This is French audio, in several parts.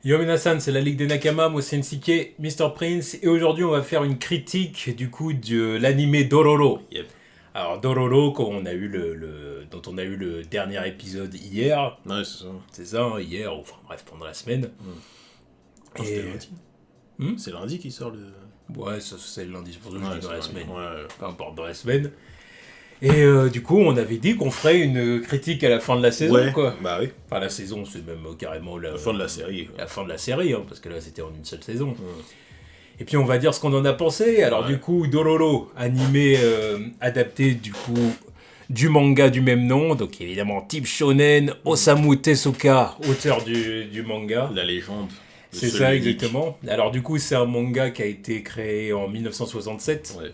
Yo Minasan, c'est la Ligue des Nakama, moi c'est NCK, Mr. Prince, et aujourd'hui on va faire une critique du coup de l'animé Dororo. Yep. Alors Dororo, dont on a eu le dernier épisode hier, Ouais, c'est ça. c'est ça, hein, hier, ou enfin bref, pendant la semaine. Oh, c'était lundi. Hmm C'est lundi qui sort le... Ouais, ça c'est le lundi, c'est pour ça que je dis dans la lundi. semaine, Ouais. peu importe, dans la semaine. Et du coup, on avait dit qu'on ferait une critique à la fin de la saison, Ouais, quoi. bah oui. Enfin, la saison, c'est même carrément La fin de la série. Quoi. la fin de la série, hein, parce que là c'était en une seule saison. Et puis on va dire ce qu'on en a pensé. Alors Ouais. du coup, Dororo, animé adapté du coup du manga du même nom, donc évidemment type shonen, Osamu Tezuka, auteur du manga. La légende. Le C'est seul ça unique. exactement. Alors du coup, c'est un manga qui a été créé en 1967, Ouais.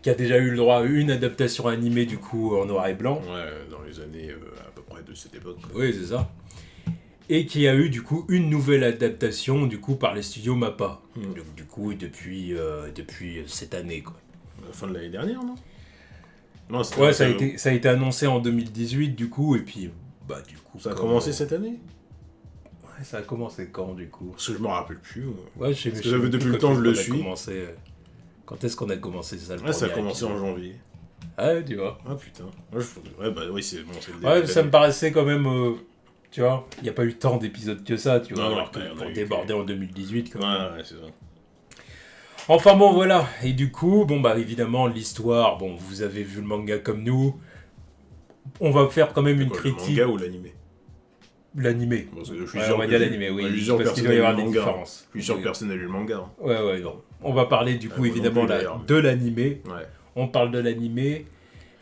qui a déjà eu le droit à une adaptation animée du coup en noir et blanc. Ouais, dans les années à peu près de cette époque. Quoi. Oui, c'est ça. Et qui a eu du coup une nouvelle adaptation du coup par les studios MAPPA. Donc, du coup depuis cette année quoi. La fin de l'année dernière, non? Non, c'était Ouais, ça a été annoncé en 2018 du coup et puis bah du coup Ça a comme, commencé cette année? Ouais, ça a commencé quand du coup? Parce que je me rappelle plus. Ouais, je sais Parce je que sais j'avais plus depuis le quand temps, est-ce je le qu'on a suis. commencé, quand est-ce qu'on a commencé ça le Ouais, ça a premier commencé en épisode. janvier. Ah ouais, tu vois. Ah putain. Ouais, bah oui, c'est bon, c'est le début Ouais, de ça l'année. me paraissait quand même tu vois, il n'y a pas eu tant d'épisodes que ça, tu vois, Non, alors que ouais, on a pour eu déborder en 2018 quand même. Ouais, c'est ça. Enfin bon, voilà. Et du coup, bon bah évidemment, l'histoire, bon, vous avez vu le manga comme nous. On va faire quand même C'est une quoi, le critique. manga ou l'animé? L'animé. Parce que je suis Ouais, sûr on va que dire je- l'animé, oui. Ouais, je suis sûr que Parce qu'il personne doit y n'a avoir lu des le manga. différences. Je suis sûr que personne n'a lu le manga. Ouais, non. On va parler du coup moi non évidemment plus, d'ailleurs. de l'animé. Ouais. On parle de l'animé.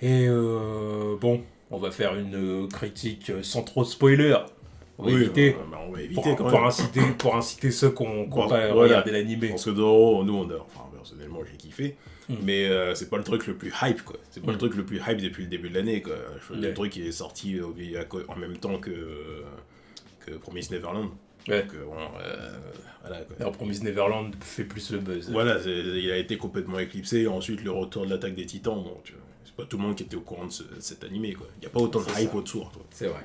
Et bon, on va faire une critique sans trop de spoiler. On va éviter. bah, on va éviter quand Pour inciter ceux qui n'ont Bon, pas voilà. regardé l'animé. Parce que Doro, nous, enfin, personnellement, j'ai kiffé. Mm. Mais c'est pas le truc le plus hype, quoi. C'est pas Mm. le truc le plus hype depuis le début de l'année, quoi. Le Ouais. truc qui est sorti en même temps que Promised Neverland. Ouais. Donc, bon, voilà, quoi. Alors, Promised Neverland fait plus le buzz. Voilà, il a été complètement éclipsé. Ensuite, le retour de l'attaque des Titans, bon, tu vois, c'est pas tout le monde qui était au courant de cet animé, quoi. Il y a pas autant de C'est hype ça. autour, quoi. C'est vrai.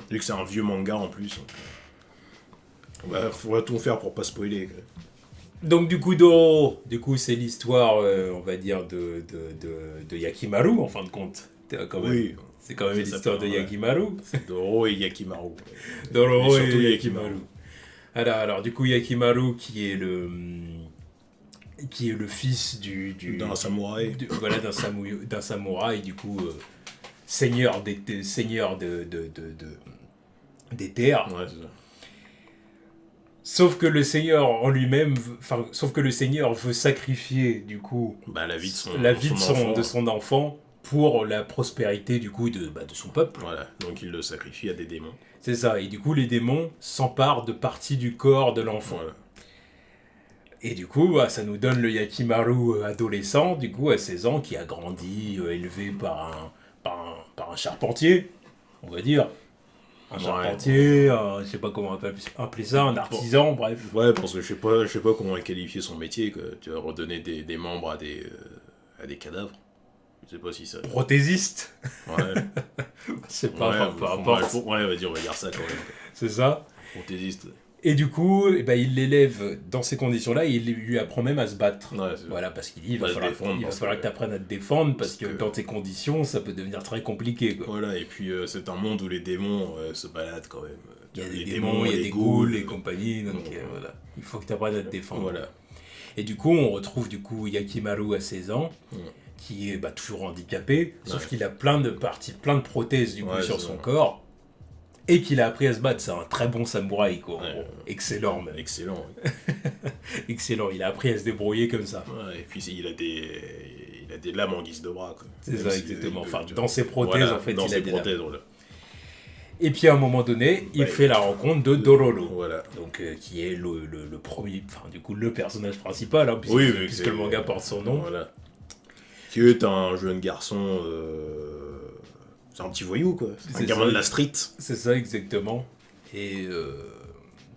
Vu que c'est un vieux manga en plus. Donc, on va tout faire pour pas spoiler, quoi. Donc du coup, Doro, c'est l'histoire, on va dire, de Yakimaru, en fin de compte. Quand même. Oui. C'est quand même Ça l'histoire de s'appelle, ouais. Yakimaru. Doro et Yakimaru. Doro Et surtout et Yakimaru. Yakimaru. Alors du coup, Yakimaru qui est le fils D'un samouraï. voilà, d'un samouraï, du coup, seigneur des terres. Ouais, c'est ça. Sauf que le seigneur en lui-même, sauf que le seigneur veut sacrifier du coup Bah, la vie de son, de enfant. son enfant pour la prospérité du coup de son peuple. Voilà, donc il le sacrifie à des démons. C'est ça. Et du coup, les démons s'emparent de parties du corps de l'enfant. Voilà. Et du coup, bah, ça nous donne le Yakimaru adolescent, du coup, à 16 ans, qui a grandi, élevé par un charpentier, on va dire. Un Ouais. charpentier, je sais pas comment appeler ça, un artisan, bref. Ouais, parce que je sais pas comment qualifier son métier, quoi. Tu vas redonner des membres à des cadavres. Je sais pas si ça... Prothésiste, Ouais, je sais pas, enfin, peu importe. Ouais, on va dire ça quand même. Quoi. C'est ça. Prothésiste. Et du coup, eh ben, il l'élève dans ces conditions-là et il lui apprend même à se battre. Ouais, c'est Voilà, parce qu'il dit, il va se falloir, défendre, il va parce falloir que- que tu apprennes à te défendre parce que parce que- dans tes conditions, ça peut devenir très compliqué. Quoi. Voilà, et puis c'est un monde où les démons se baladent quand même. Il y a Les des démons, il y a des ghouls et compagnie, donc Ouais. voilà. Il faut que tu apprennes à te défendre. Voilà. Et du coup, on retrouve du coup Yakimaru à 16 ans, Mm. qui est toujours handicapé, sauf Ouais. qu'il a plein de prothèses du coup Ouais, sur c'est son ça. corps, et qu'il a appris à se battre. C'est un très bon samouraï, quoi. en Ouais. gros. Excellent, même. Excellent. Ouais. Excellent. Il a appris à se débrouiller comme ça. Ouais, et puis il a des lames en guise de bras, quoi. C'est Même ça, si- exactement. il peut- Enfin, tu dans vois. ses prothèses, Voilà, en fait, dans il a ses des lames. prothèses, voilà. Et puis à un moment donné, il Ouais. fait la rencontre de Dororo. Voilà. Donc, qui est le premier, enfin, du coup, le personnage principal, hein, puisque, Oui, vu que puisque c'est- le manga porte son nom. Voilà. Qui est un jeune garçon. C'est un petit voyou, quoi. C'est un C'est gamin ça. de la street. C'est ça, exactement. Et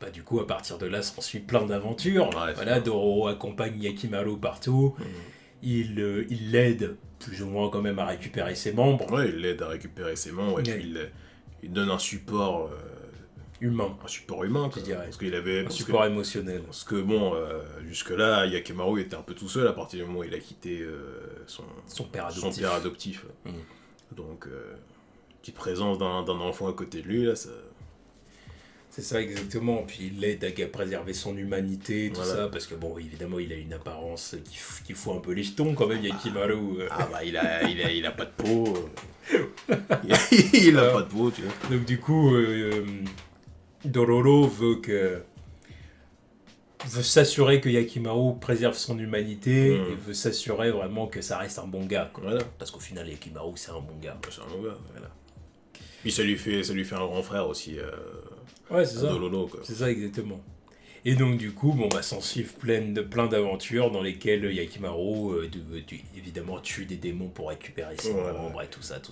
bah, du coup, à partir de là, s'ensuit plein d'aventures. Ouais, c'est Voilà, ça. Dororo accompagne Yakimaru partout. Il l'aide plus ou moins quand même à récupérer ses membres. Ouais, il l'aide à récupérer ses membres et Ouais. puis il donne un support humain, un support humain, quoi. je dirais. Parce qu'il avait... Un support émotionnel. Parce que bon, jusque-là, Yakimaru était un peu tout seul à partir du moment où il a quitté Son père son adoptif. père adoptif. Donc, petite présence d'un enfant à côté de lui, là, ça... C'est ça exactement, puis il l'aide à préserver son humanité, tout Voilà. ça, parce que bon, évidemment, il a une apparence qui fout un peu les jetons quand même, Yakimaru. Ah bah, il a pas de peau. Il a pas de peau, tu vois. Donc du coup, Dororo veut s'assurer que Yakimaru préserve son humanité et veut s'assurer vraiment que ça reste un bon gars. Quoi. Voilà. Parce qu'au final, Yakimaru, c'est un bon gars. C'est un bon gars, voilà. Puis ça lui fait un grand frère aussi, Ouais, c'est ça. Dororo, quoi. C'est ça, exactement. Et donc, du coup, bon, bah, s'en suivent plein d'aventures dans lesquelles Yakimaru, évidemment, tue des démons pour récupérer ses membres et tout ça.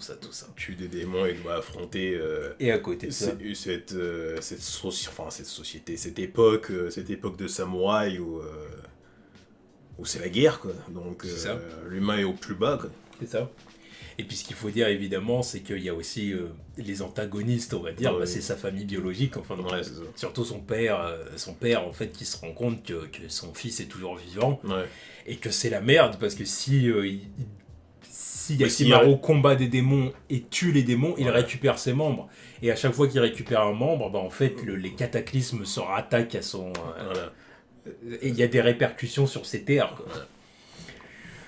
Tue des démons et doit affronter Et à côté de ça... cette époque de samouraï où c'est la guerre, quoi. Donc, l'humain est au plus bas, quoi. C'est ça. Et puis ce qu'il faut dire évidemment, c'est qu'il y a aussi les antagonistes, on va dire, c'est sa famille biologique, enfin surtout son père en fait qui se rend compte que son fils est toujours vivant et que c'est la merde parce que si Yakimaru combat des démons et tue les démons, il récupère ses membres et à chaque fois qu'il récupère un membre, bah, en fait les cataclysmes se rattaquent à son et il y a des répercussions sur ses terres, quoi.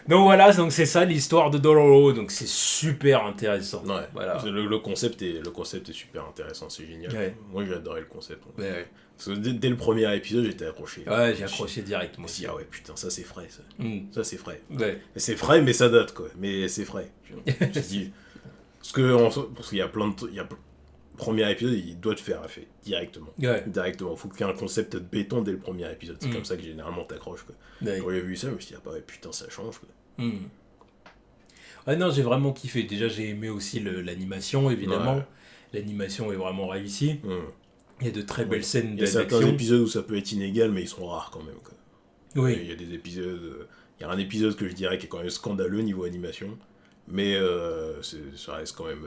Donc voilà, donc c'est ça l'histoire de Dororo, donc c'est super intéressant. Ouais. Voilà. Le concept est super intéressant, c'est génial. Ouais. Moi j'ai adoré le concept. Ouais. Parce que dès le premier épisode j'étais accroché. Ouais, j'ai accroché direct moi aussi. Ah ouais, putain, ça c'est frais ça. Ça c'est frais. Ouais. C'est frais mais ça date quoi, mais c'est frais. Je dis parce qu'il y a plein de premier épisode, il doit te faire effet directement. Ouais. Directement. Faut qu'il y ait un concept de béton dès le premier épisode. C'est comme ça que généralement t'accroches, quoi. Ouais. Quand j'ai vu ça, je me suis dit, ah bah ouais, putain, ça change, quoi. Ah non, j'ai vraiment kiffé. Déjà, j'ai aimé aussi l'animation, évidemment. Ouais. L'animation est vraiment réussie. Il y a de très belles scènes d'action. Il y a certains épisodes où ça peut être inégal, mais ils sont rares quand même, quoi. Oui. Il y a des épisodes... Il y a un épisode que je dirais qui est quand même scandaleux niveau animation, mais ça reste quand même...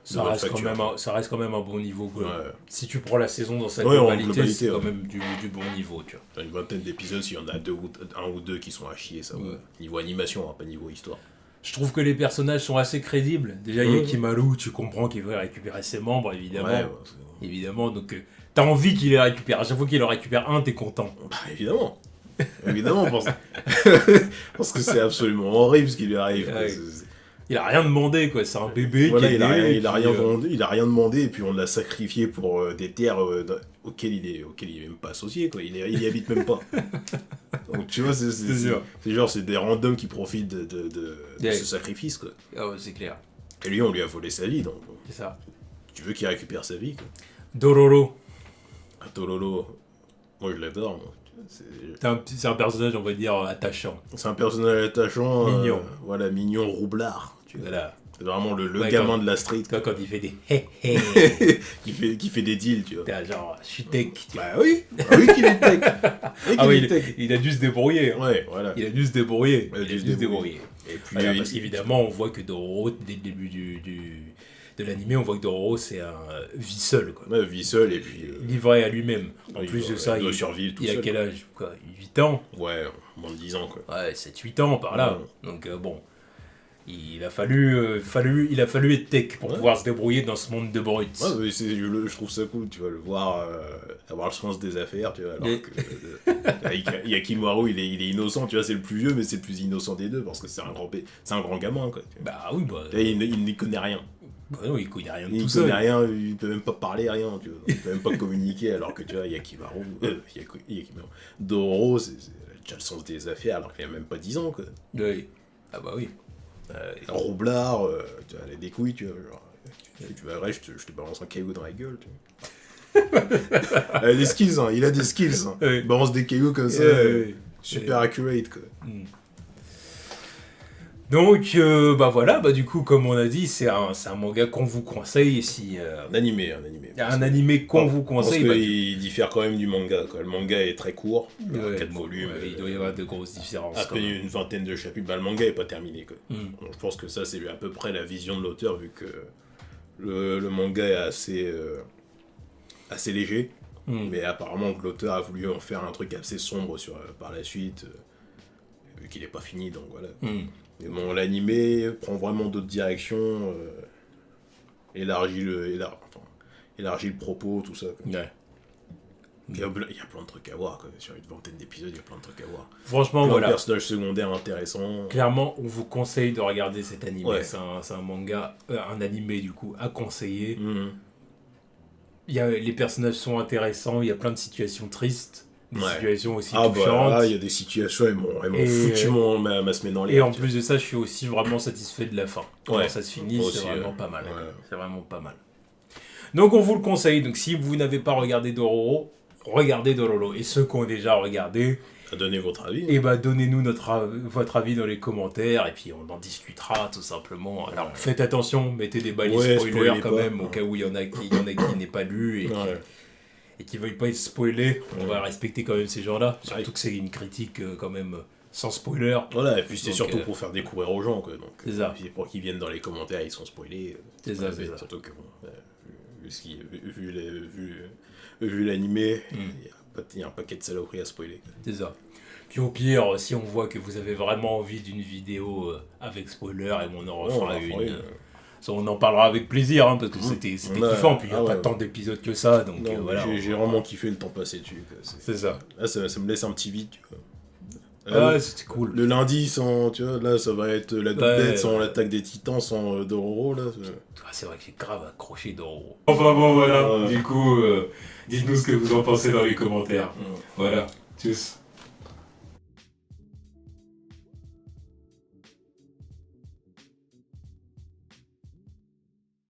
Ça reste quand même un bon niveau. Ouais. Si tu prends la saison dans sa globalité, c'est quand même du bon niveau. Tu vois. T'as une vingtaine d'épisodes, s'il y en a un ou deux qui sont à chier, ça va. Niveau animation, hein, pas niveau histoire. Je trouve que les personnages sont assez crédibles. Déjà, Yakimaru, tu comprends qu'il veut récupérer ses membres, évidemment. Ouais, évidemment, donc t'as envie qu'il les récupère. À chaque fois qu'il en récupère un, t'es content. Bah, évidemment. Évidemment, parce que c'est absolument horrible ce qui lui arrive. Ouais. Il a rien demandé, quoi. C'est un bébé voilà, qui est né, il a rien demandé, et puis on l'a sacrifié pour des terres auxquelles il est même pas associé, quoi. Il y habite même pas. Donc tu vois, c'est genre c'est des randoms qui profitent de ce sacrifice, quoi. Ah ouais, c'est clair. Et lui, on lui a volé sa vie, donc. C'est ça. Tu veux qu'il récupère sa vie, quoi. Dororo. Dororo. Moi, je l'adore, moi. C'est un personnage, on va dire, attachant. C'est un personnage attachant. Mignon. Voilà, mignon, roublard. Voilà. C'est vraiment le gamin de la street. Quand il fait des hé qui fait des deals, tu vois. T'es genre, je suis tech. Bah oui. Ah oui qu'il est tech. Il a dû se débrouiller. Hein. Ouais, voilà. Il a dû se débrouiller. Et puis, voilà, parce qu'évidemment, on voit que Dororo, dès le début de l'animé, on voit que Dororo, c'est un vit seul, quoi. Ouais, vit seul et puis... livré à lui-même. En plus de ça, il doit survivre tout seul. Il a quel âge, quoi, 8 ans. Ouais, moins de 10 ans, quoi. Ouais, 7-8 ans, par là. Donc, bon... Il a fallu être tech pour pouvoir se débrouiller dans ce monde de brutes. Ouais, mais je trouve ça cool, tu vois, le voir avoir le sens des affaires, tu vois, alors que Yakimaru, il est innocent, tu vois, c'est le plus vieux, mais c'est le plus innocent des deux, parce que c'est un grand gamin, quoi. Bah oui, bah... Il n'y connaît rien. Bah non, il connaît rien de tout seul. Il connaît rien, il peut même pas parler, rien, tu vois, il peut même pas communiquer, alors que, tu vois, Yakimaru, Dororo, il a déjà le sens des affaires, alors qu'il a même pas 10 ans, quoi. Oui. Ah bah oui. Un roublard, tu vois, des couilles, tu vois, genre, tu vas vrai, je te balance un caillou dans la gueule, tu vois. Il a des skills, hein, Il balance des cailloux comme ça, super accurate, quoi. Donc, bah voilà, bah du coup, comme on a dit, c'est un manga qu'on vous conseille. Un animé. Un animé qu'on vous conseille. Parce qu'il diffère quand même du manga, quoi. Le manga est très court, 4 volumes. Il doit y avoir de grosses différences. À peine une vingtaine de chapitres, bah, le manga est pas terminé, quoi. Donc je pense que ça, c'est à peu près la vision de l'auteur, vu que le manga est assez... assez léger. Mais apparemment l'auteur a voulu en faire un truc assez sombre par la suite, vu qu'il n'est pas fini, donc voilà. Mais bon, l'animé prend vraiment d'autres directions, élargit le propos, tout ça. Ouais. Il y a plein de trucs à voir, quoi. Sur une vingtaine d'épisodes, il y a plein de trucs à voir. Franchement, plein voilà. de personnages secondaires intéressants. Clairement, on vous conseille de regarder cet animé. Ouais. C'est un manga, un animé du coup, à conseiller. Les personnages sont intéressants, il y a plein de situations tristes, des situations aussi touchantes. Il y a des situations, elles m'ont foutu ma semaine dans l'air. Et en plus de ça, je suis aussi vraiment satisfait de la fin. Quand ça se finit, c'est vraiment pas mal. Ouais. C'est vraiment pas mal. Donc on vous le conseille. Donc si vous n'avez pas regardé Dororo, regardez Dororo. Et ceux qui ont déjà regardé, donnez votre avis. Et donnez-nous votre avis dans les commentaires et puis on en discutera tout simplement. Alors faites attention, mettez des balises spoilers quand même au cas où il y en a qui n'aient pas lu et qui veuillent pas être spoilés. On va respecter quand même ces gens-là. Surtout que c'est une critique quand même sans spoiler. Voilà, et puis c'est surtout pour faire découvrir aux gens, quoi. Donc, c'est ça. Pour qu'ils viennent dans les commentaires, ils sont spoilés. C'est ça. Surtout que vu l'animé, il y a un paquet de saloperies à spoiler. C'est ça. Puis au pire, si on voit que vous avez vraiment envie d'une vidéo avec spoiler, et on en refera une. On en parlera avec plaisir, parce que c'était kiffant. Puis il n'y a pas tant d'épisodes que ça. Donc voilà. J'ai vraiment kiffé le temps passé dessus. C'est ça. Là, ça me laisse un petit vide, tu vois. C'était cool. Le lundi, tu vois, là, ça va être la doublette sans l'attaque des titans, sans Dororo, là. C'est vrai que j'ai grave accroché Dororo. Enfin bon, voilà. Du coup, dites-nous ce que vous en pensez dans les commentaires. Voilà. Tchuss.